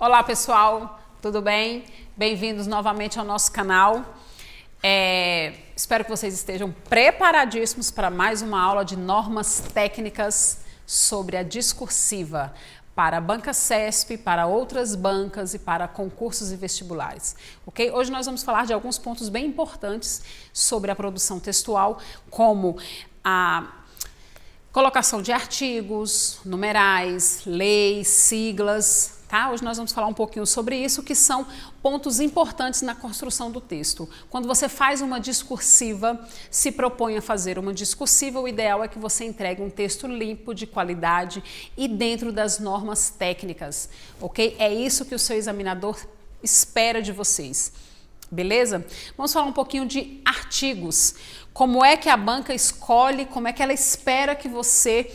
Olá pessoal, tudo bem? Bem-vindos novamente ao nosso canal. Espero que vocês estejam preparadíssimos para mais uma aula de normas técnicas sobre a discursiva para a banca CESP, para outras bancas e para concursos e vestibulares, ok? Hoje nós vamos falar de alguns pontos bem importantes sobre a produção textual, como a colocação de artigos, numerais, leis, siglas, tá? Hoje nós vamos falar um pouquinho sobre isso, que são pontos importantes na construção do texto. Quando você faz uma discursiva, se propõe a fazer uma discursiva, o ideal é que você entregue um texto limpo, de qualidade e dentro das normas técnicas, ok? É isso que o seu examinador espera de vocês. Beleza? Vamos falar um pouquinho de artigos. Como é que a banca escolhe, como é que ela espera que você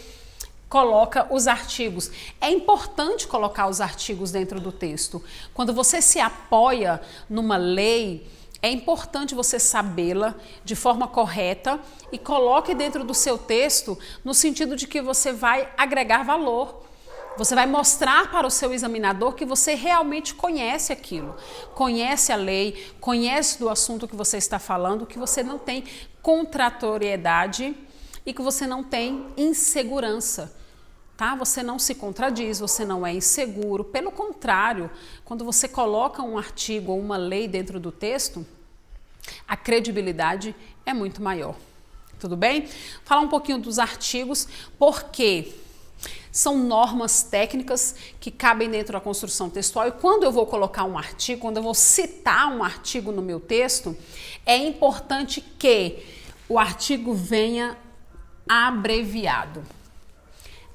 coloca os artigos. É importante colocar os artigos dentro do texto. Quando você se apoia numa lei, é importante você sabê-la de forma correta e coloque dentro do seu texto no sentido de que você vai agregar valor. Você vai mostrar para o seu examinador que você realmente conhece aquilo, conhece a lei, conhece do assunto que você está falando, que você não tem contratoriedade e que você não tem insegurança, tá? Você não se contradiz, você não é inseguro. Pelo contrário, quando você coloca um artigo ou uma lei dentro do texto, a credibilidade é muito maior. Tudo bem? Falar um pouquinho dos artigos, porque são normas técnicas que cabem dentro da construção textual e quando eu vou colocar um artigo, quando eu vou citar um artigo no meu texto, é importante que o artigo venha abreviado.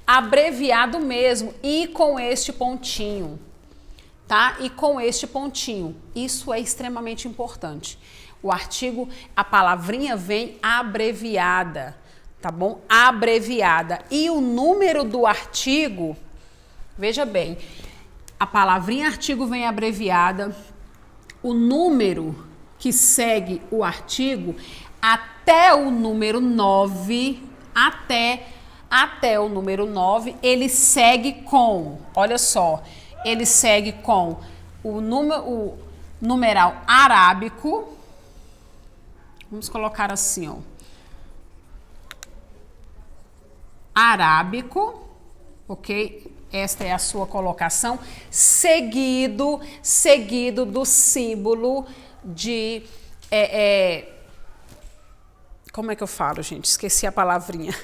Abreviado mesmo e com este pontinho, tá? E com este pontinho. Isso é extremamente importante. O artigo, a palavrinha vem abreviada. Tá bom? Abreviada. E o número do artigo, veja bem, a palavrinha artigo vem abreviada, o número que segue o artigo até o número 9, até o número 9, ele segue com, olha só, ele segue com o numeral arábico, vamos colocar assim, ó. Arábico, ok? Esta é a sua colocação, seguido do símbolo de, como é que eu falo, gente? Esqueci a palavrinha.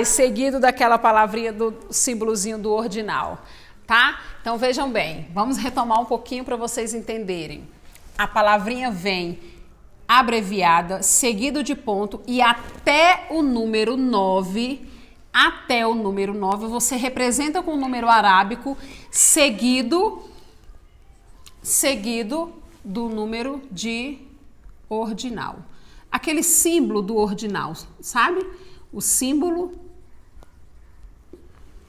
Seguido daquela palavrinha do símbolozinho do ordinal, tá? Então vejam bem, vamos retomar um pouquinho para vocês entenderem. A palavrinha vem abreviada, seguido de ponto e até o número 9, você representa com o número arábico seguido do número de ordinal. Aquele símbolo do ordinal, sabe? O símbolo,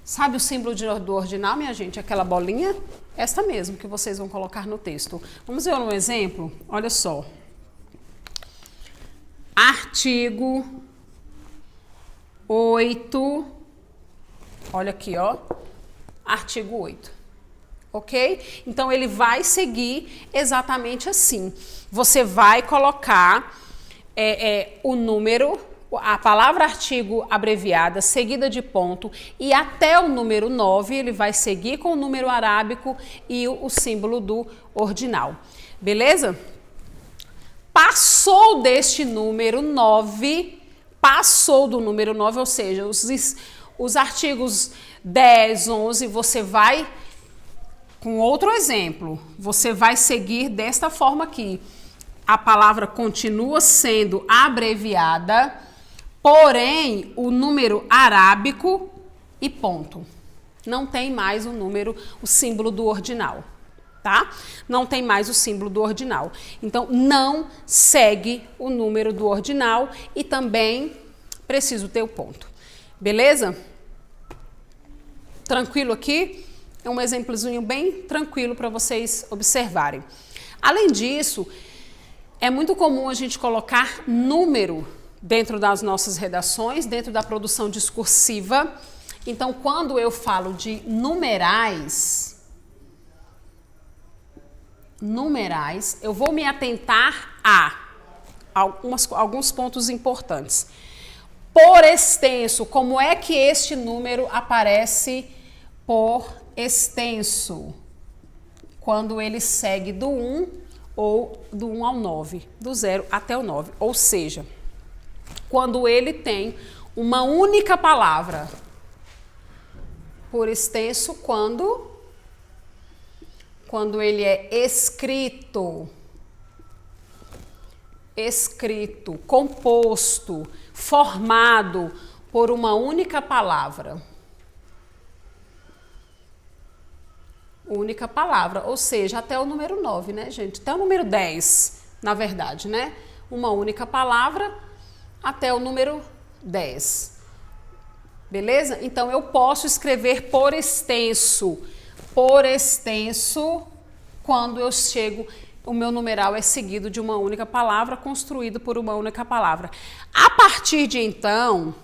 sabe o símbolo do ordinal, minha gente? Aquela bolinha, esta mesmo que vocês vão colocar no texto. Vamos ver um exemplo? Olha só. Artigo 8, olha aqui, ó, artigo 8, ok? Então, ele vai seguir exatamente assim. Você vai colocar o número, a palavra artigo abreviada, seguida de ponto, e até o número 9, ele vai seguir com o número arábico e o símbolo do ordinal, beleza? Passou deste número 9, passou do número 9, ou seja, os artigos 10, 11, você vai, com outro exemplo, você vai seguir desta forma aqui. A palavra continua sendo abreviada, porém, o número arábico e ponto. Não tem mais o símbolo do ordinal. Tá? Não tem mais o símbolo do ordinal. Então, não segue o número do ordinal e também preciso ter o ponto. Beleza? Tranquilo aqui? É um exemplozinho bem tranquilo para vocês observarem. Além disso, é muito comum a gente colocar número dentro das nossas redações, dentro da produção discursiva, Então, quando eu falo de numerais, eu vou me atentar a alguns pontos importantes. Por extenso, como é que este número aparece por extenso? Quando ele segue do 1 ou do 1 ao 9, do 0 até o 9. Ou seja, quando ele tem uma única palavra. Por extenso, quando ele é escrito, composto, formado por uma única palavra. Única palavra, ou seja, até o número 9, né, gente? Até o número 10, na verdade, né? Uma única palavra até o número 10. Beleza? Então, eu posso escrever por extenso. Por extenso, quando eu chego, o meu numeral é seguido de uma única palavra, construído por uma única palavra. A partir de então,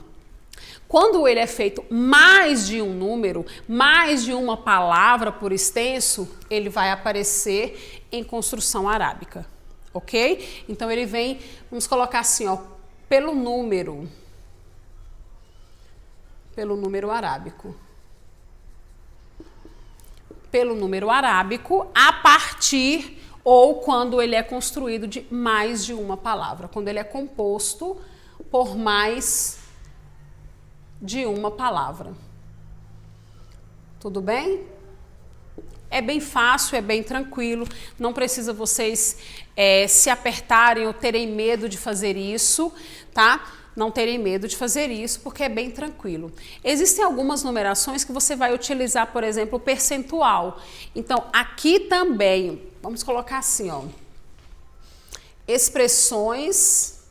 quando ele é feito mais de um número, mais de uma palavra por extenso, ele vai aparecer em construção arábica, ok? Então, ele vem, vamos colocar assim, ó, pelo número arábico. Pelo número arábico, a partir ou quando ele é construído de mais de uma palavra, quando ele é composto por mais de uma palavra. Tudo bem? É bem fácil, é bem tranquilo, não precisa vocês se apertarem ou terem medo de fazer isso, tá? Não terem medo de fazer isso, porque é bem tranquilo. Existem algumas numerações que você vai utilizar, por exemplo, o percentual. Então, aqui também, vamos colocar assim, ó, expressões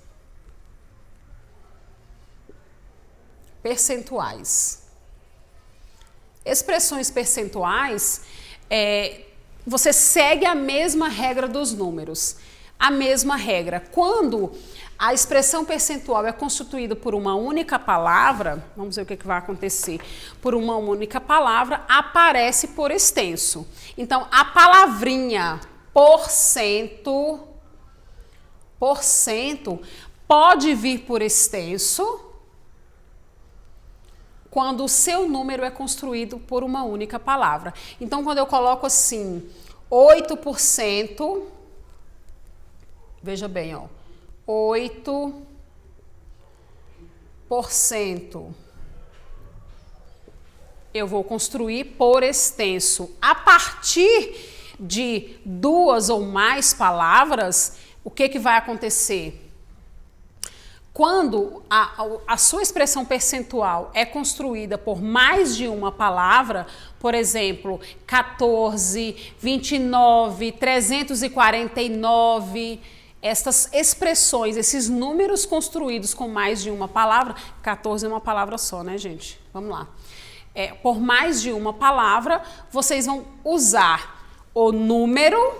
percentuais. Expressões percentuais, você segue a mesma regra dos números. A mesma regra. Quando a expressão percentual é constituída por uma única palavra, vamos ver o que vai acontecer. Por uma única palavra, aparece por extenso. Então, a palavrinha porcento pode vir por extenso quando o seu número é construído por uma única palavra. Então, quando eu coloco assim, 8%, veja bem, ó, 8%. Eu vou construir por extenso. A partir de duas ou mais palavras, o que vai acontecer? Quando a sua expressão percentual é construída por mais de uma palavra, por exemplo, 14, 29, 349, estas expressões, esses números construídos com mais de uma palavra, 14 é uma palavra só, né, gente? Vamos lá. Por mais de uma palavra, vocês vão usar o número,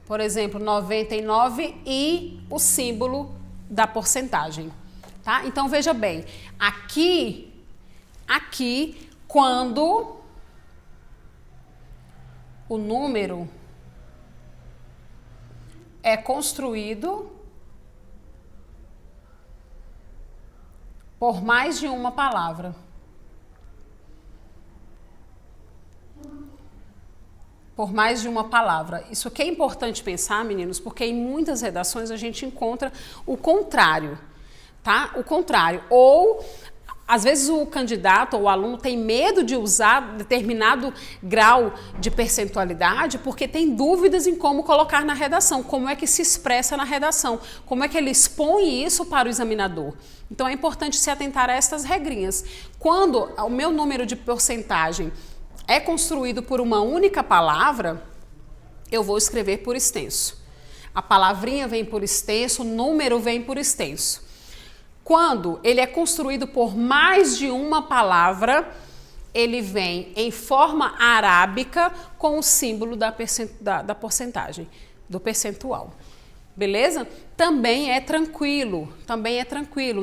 por exemplo, 99 e o símbolo da porcentagem, tá? Então, veja bem, aqui, quando o número é construído por mais de uma palavra. Por mais de uma palavra. Isso aqui é importante pensar, meninos, porque em muitas redações a gente encontra o contrário, tá? O contrário. Ou, às vezes, o candidato ou o aluno tem medo de usar determinado grau de percentualidade porque tem dúvidas em como colocar na redação, como é que se expressa na redação, como é que ele expõe isso para o examinador. Então, é importante se atentar a estas regrinhas. Quando o meu número de porcentagem é construído por uma única palavra, eu vou escrever por extenso. A palavrinha vem por extenso, o número vem por extenso. Quando ele é construído por mais de uma palavra, ele vem em forma arábica com o símbolo da porcentagem, do percentual. Beleza? Também é tranquilo,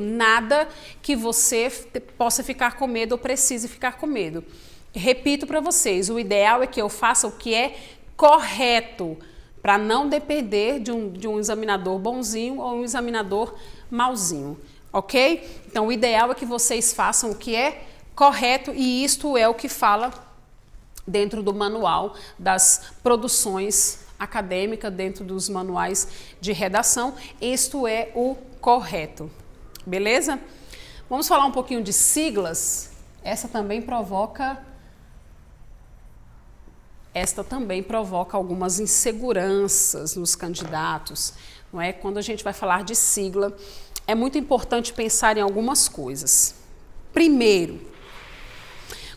nada que você possa ficar com medo ou precise ficar com medo. Repito para vocês, o ideal é que eu faça o que é correto, para não depender de um examinador bonzinho ou um examinador mauzinho, ok? Então, o ideal é que vocês façam o que é correto e isto é o que fala dentro do manual das produções acadêmicas, dentro dos manuais de redação. Isto é o correto, beleza? Vamos falar um pouquinho de siglas. Esta também provoca algumas inseguranças nos candidatos, não é? Quando a gente vai falar de sigla, é muito importante pensar em algumas coisas. Primeiro,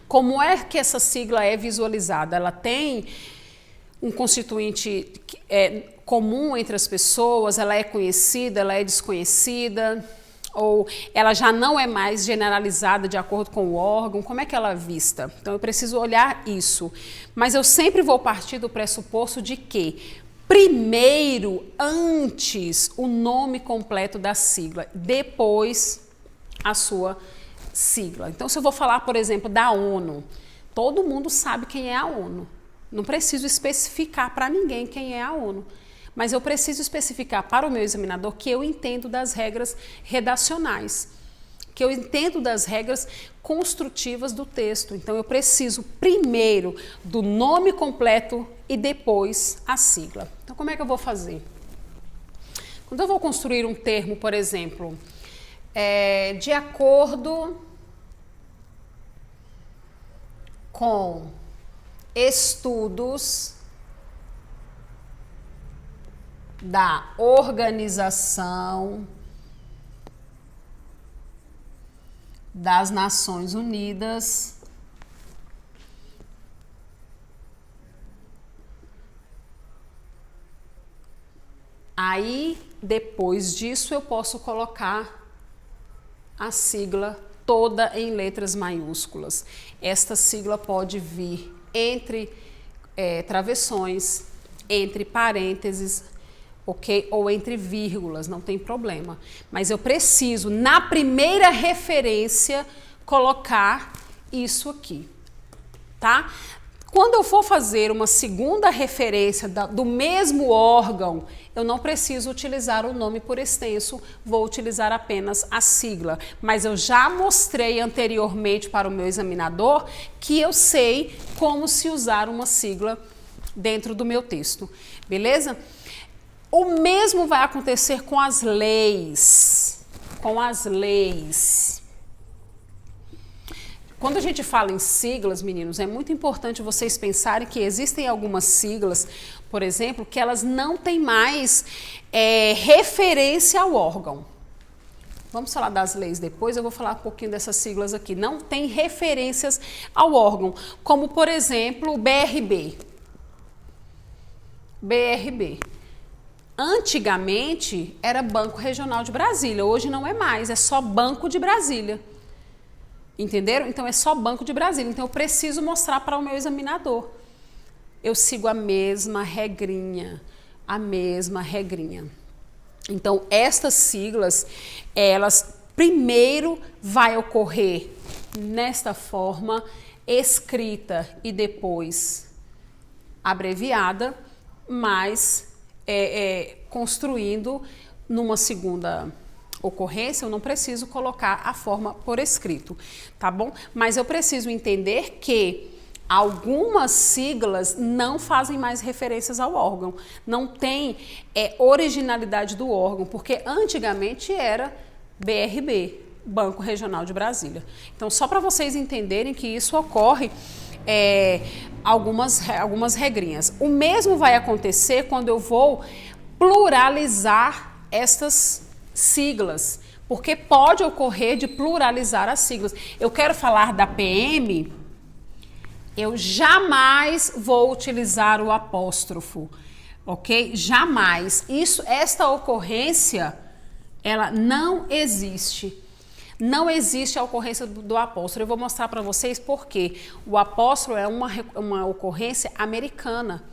como é que essa sigla é visualizada? Ela tem um constituinte comum entre as pessoas? Ela é conhecida, ela é desconhecida? Ou ela já não é mais generalizada de acordo com o órgão? Como é que ela é vista? Então, eu preciso olhar isso. Mas eu sempre vou partir do pressuposto de que, primeiro, antes, o nome completo da sigla, depois a sua sigla. Então, se eu vou falar, por exemplo, da ONU, todo mundo sabe quem é a ONU. Não preciso especificar para ninguém quem é a ONU. Mas eu preciso especificar para o meu examinador que eu entendo das regras redacionais, que eu entendo das regras construtivas do texto. Então, eu preciso primeiro do nome completo e depois a sigla. Então, como é que eu vou fazer? Quando eu vou construir um termo, por exemplo, de acordo com estudos da Organização das Nações Unidas, aí depois disso eu posso colocar a sigla toda em letras maiúsculas. Esta sigla pode vir entre travessões, entre parênteses, ok? Ou entre vírgulas, não tem problema. Mas eu preciso, na primeira referência, colocar isso aqui, tá? Quando eu for fazer uma segunda referência do mesmo órgão, eu não preciso utilizar o nome por extenso, vou utilizar apenas a sigla. Mas eu já mostrei anteriormente para o meu examinador que eu sei como se usar uma sigla dentro do meu texto, beleza? O mesmo vai acontecer com as leis. Quando a gente fala em siglas, meninos, é muito importante vocês pensarem que existem algumas siglas, por exemplo, que elas não têm mais referência ao órgão. Vamos falar das leis depois, eu vou falar um pouquinho dessas siglas aqui. Não tem referências ao órgão, como, por exemplo, o BRB. BRB. Antigamente era Banco Regional de Brasília, hoje não é mais, é só Banco de Brasília. Entenderam? Então é só Banco de Brasília. Então eu preciso mostrar para o meu examinador. Eu sigo a mesma regrinha. Então estas siglas, elas primeiro vai ocorrer nesta forma, escrita e depois abreviada, mas construindo numa segunda ocorrência, eu não preciso colocar a forma por escrito, tá bom? Mas eu preciso entender que algumas siglas não fazem mais referências ao órgão, não tem originalidade do órgão, porque antigamente era BRB, Banco Regional de Brasília. Então, só para vocês entenderem que isso ocorre, algumas regrinhas. O mesmo vai acontecer quando eu vou pluralizar estas siglas, porque pode ocorrer de pluralizar as siglas. Eu quero falar da PM, eu jamais vou utilizar o apóstrofo, ok? Jamais. Esta ocorrência, ela não existe. Não existe a ocorrência do apóstrofo. Eu vou mostrar para vocês por quê. O apóstrofo é uma ocorrência americana.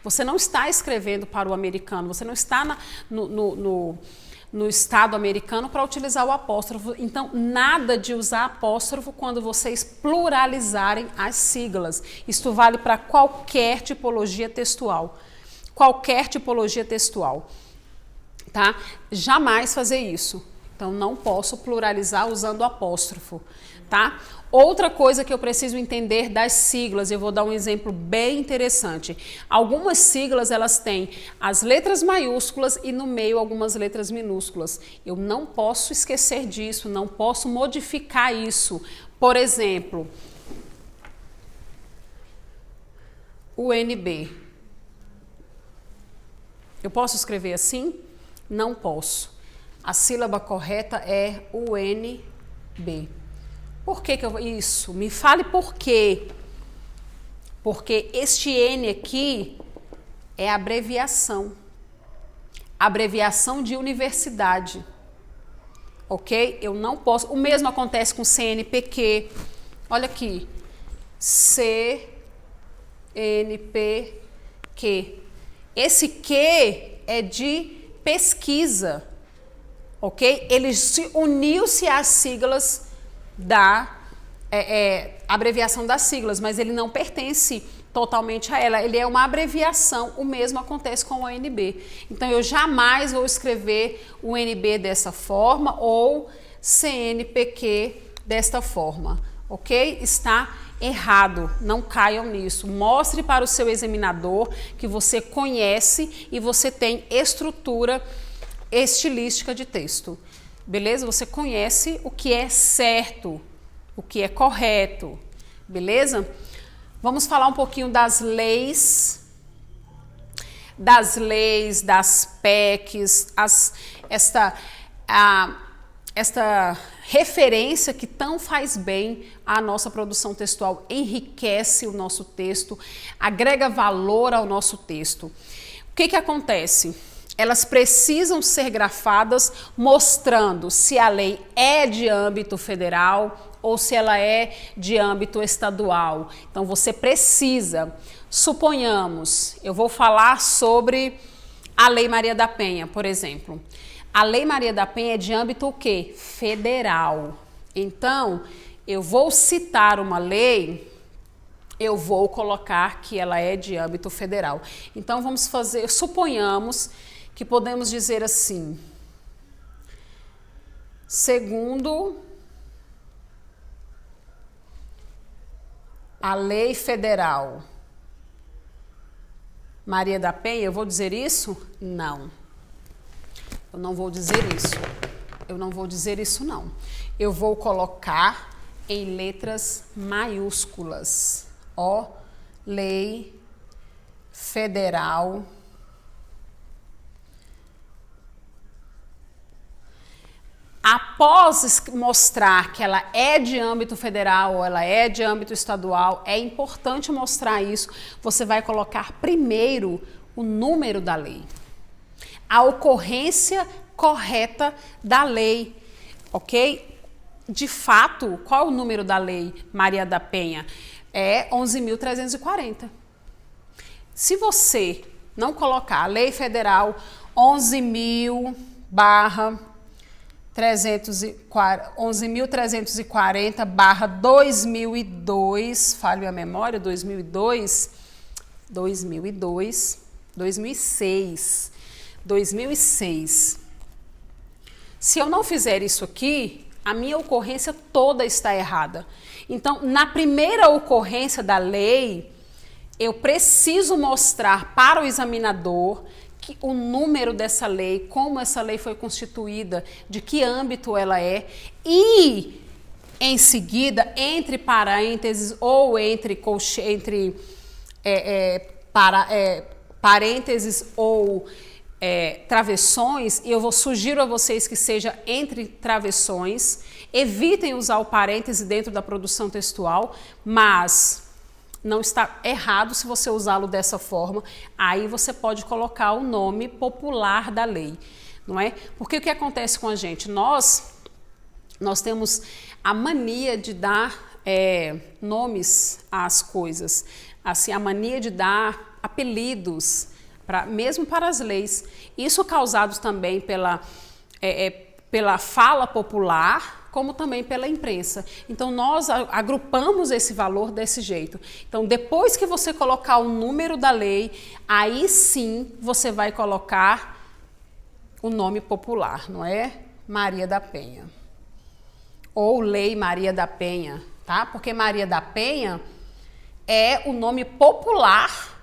Você não está escrevendo para o americano, você não está no Estado americano para utilizar o apóstrofo. Então, nada de usar apóstrofo quando vocês pluralizarem as siglas. Isto vale para qualquer tipologia textual. Qualquer tipologia textual. Tá? Jamais fazer isso. Então, não posso pluralizar usando apóstrofo. Tá? Outra coisa que eu preciso entender das siglas, eu vou dar um exemplo bem interessante. Algumas siglas, elas têm as letras maiúsculas e no meio algumas letras minúsculas. Eu não posso esquecer disso, não posso modificar isso. Por exemplo, UNB. Eu posso escrever assim? Não posso. A sílaba correta é UNB. Por que isso? Me fale por quê. Porque este N aqui é abreviação. Abreviação de universidade. Ok? Eu não posso. O mesmo acontece com CNPq. Olha aqui. CNPq. Esse Q é de pesquisa. Ok? Ele uniu-se às siglas da abreviação das siglas, mas ele não pertence totalmente a ela, ele é uma abreviação, o mesmo acontece com o UNB. Então, eu jamais vou escrever o UNB dessa forma ou CNPq desta forma, ok? Está errado, não caiam nisso. Mostre para o seu examinador que você conhece e você tem estrutura estilística de texto. Beleza? Você conhece o que é certo, o que é correto. Beleza? Vamos falar um pouquinho das leis, das PECs, esta referência que tão faz bem à nossa produção textual, enriquece o nosso texto, agrega valor ao nosso texto. O que acontece? Elas precisam ser grafadas mostrando se a lei é de âmbito federal ou se ela é de âmbito estadual. Então, você precisa, suponhamos, eu vou falar sobre a Lei Maria da Penha, por exemplo. A Lei Maria da Penha é de âmbito o quê? Federal. Então, eu vou citar uma lei, eu vou colocar que ela é de âmbito federal. Então, vamos fazer, suponhamos que podemos dizer assim, segundo a lei federal Maria da Penha, eu vou dizer isso? Não. Eu não vou dizer isso. Eu não vou dizer isso, não. Eu vou colocar em letras maiúsculas. Ó, Lei Federal após mostrar que ela é de âmbito federal ou ela é de âmbito estadual, é importante mostrar isso. Você vai colocar primeiro o número da lei, a ocorrência correta da lei, ok? De fato, qual é o número da lei Maria da Penha? É 11.340. Se você não colocar a lei federal 11.340/2002, falho a memória, 2006. Se eu não fizer isso aqui, a minha ocorrência toda está errada. Então, na primeira ocorrência da lei, eu preciso mostrar para o examinador que o número dessa lei, como essa lei foi constituída, de que âmbito ela é, e em seguida, entre parênteses ou entre parênteses ou travessões, e eu vou sugerir a vocês que seja entre travessões, evitem usar o parêntese dentro da produção textual, mas não está errado se você usá-lo dessa forma, aí você pode colocar o nome popular da lei, não é? Porque o que acontece com a gente? Nós temos a mania de dar nomes às coisas, assim, a mania de dar apelidos, mesmo para as leis. Isso causados também pela fala popular, como também pela imprensa. Então, nós agrupamos esse valor desse jeito. Então, depois que você colocar o número da lei, aí sim você vai colocar o nome popular, não é? Maria da Penha. Ou Lei Maria da Penha, tá? Porque Maria da Penha é o nome popular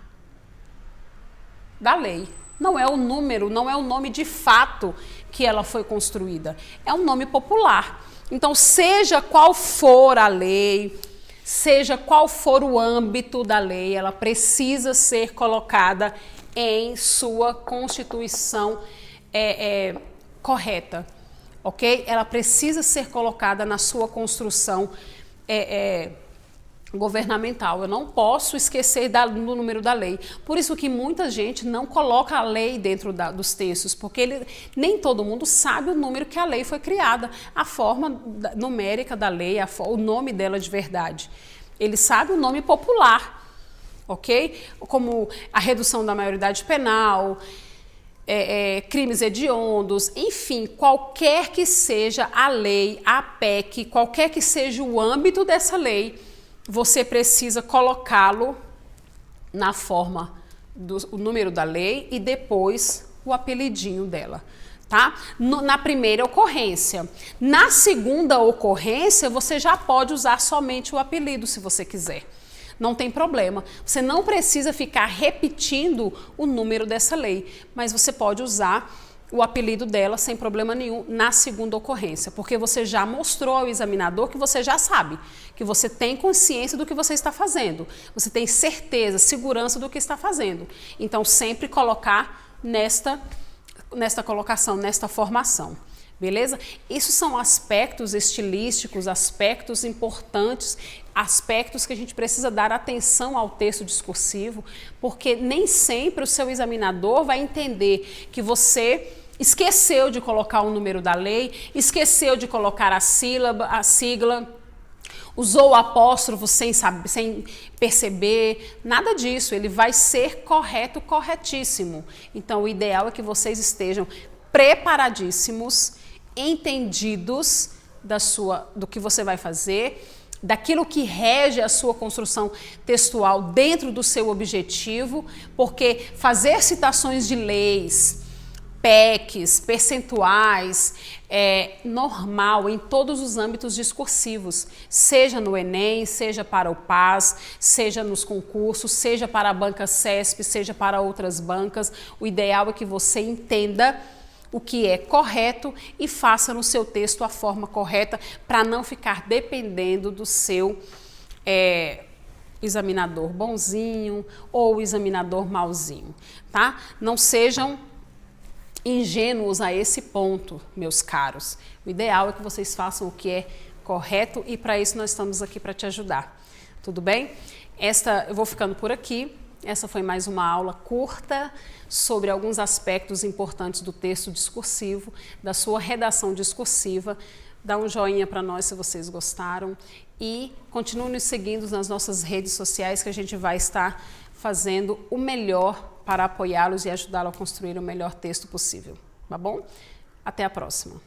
da lei. Não é o número, não é o nome de fato que ela foi construída. É um nome popular. Então, seja qual for a lei, seja qual for o âmbito da lei, ela precisa ser colocada em sua Constituição correta, ok? Ela precisa ser colocada na sua construção governamental. Eu não posso esquecer do número da lei. Por isso que muita gente não coloca a lei dentro dos textos, porque nem todo mundo sabe o número que a lei foi criada, a forma numérica da lei, o nome dela de verdade. Ele sabe o nome popular, ok? Como a redução da maioridade penal, crimes hediondos, enfim, qualquer que seja a lei, a PEC, qualquer que seja o âmbito dessa lei, você precisa colocá-lo na forma do número da lei e depois o apelidinho dela, tá? Na primeira ocorrência. Na segunda ocorrência, você já pode usar somente o apelido, se você quiser. Não tem problema. Você não precisa ficar repetindo o número dessa lei, mas você pode usar o apelido dela sem problema nenhum na segunda ocorrência, porque você já mostrou ao examinador que você já sabe, que você tem consciência do que você está fazendo, você tem certeza, segurança do que está fazendo. Então, sempre colocar nesta colocação, nesta formação. Beleza? Isso são aspectos estilísticos, aspectos importantes, aspectos que a gente precisa dar atenção ao texto discursivo, porque nem sempre o seu examinador vai entender que você esqueceu de colocar o número da lei, esqueceu de colocar a sigla, usou o apóstrofo sem perceber, nada disso. Ele vai ser correto, corretíssimo. Então, o ideal é que vocês estejam preparadíssimos, entendidos do que você vai fazer, daquilo que rege a sua construção textual dentro do seu objetivo, porque fazer citações de leis, PECs, percentuais, é normal em todos os âmbitos discursivos, seja no Enem, seja para o PAS, seja nos concursos, seja para a banca CESP, seja para outras bancas. O ideal é que você entenda o que é correto e faça no seu texto a forma correta para não ficar dependendo do seu examinador bonzinho ou examinador malzinho, tá? Não sejam ingênuos a esse ponto, meus caros. O ideal é que vocês façam o que é correto e para isso nós estamos aqui para te ajudar. Tudo bem? Eu vou ficando por aqui. Essa foi mais uma aula curta sobre alguns aspectos importantes do texto discursivo, da sua redação discursiva. Dá um joinha para nós se vocês gostaram e continue nos seguindo nas nossas redes sociais, que a gente vai estar fazendo o melhor para apoiá-los e ajudá-los a construir o melhor texto possível, tá bom? Até a próxima.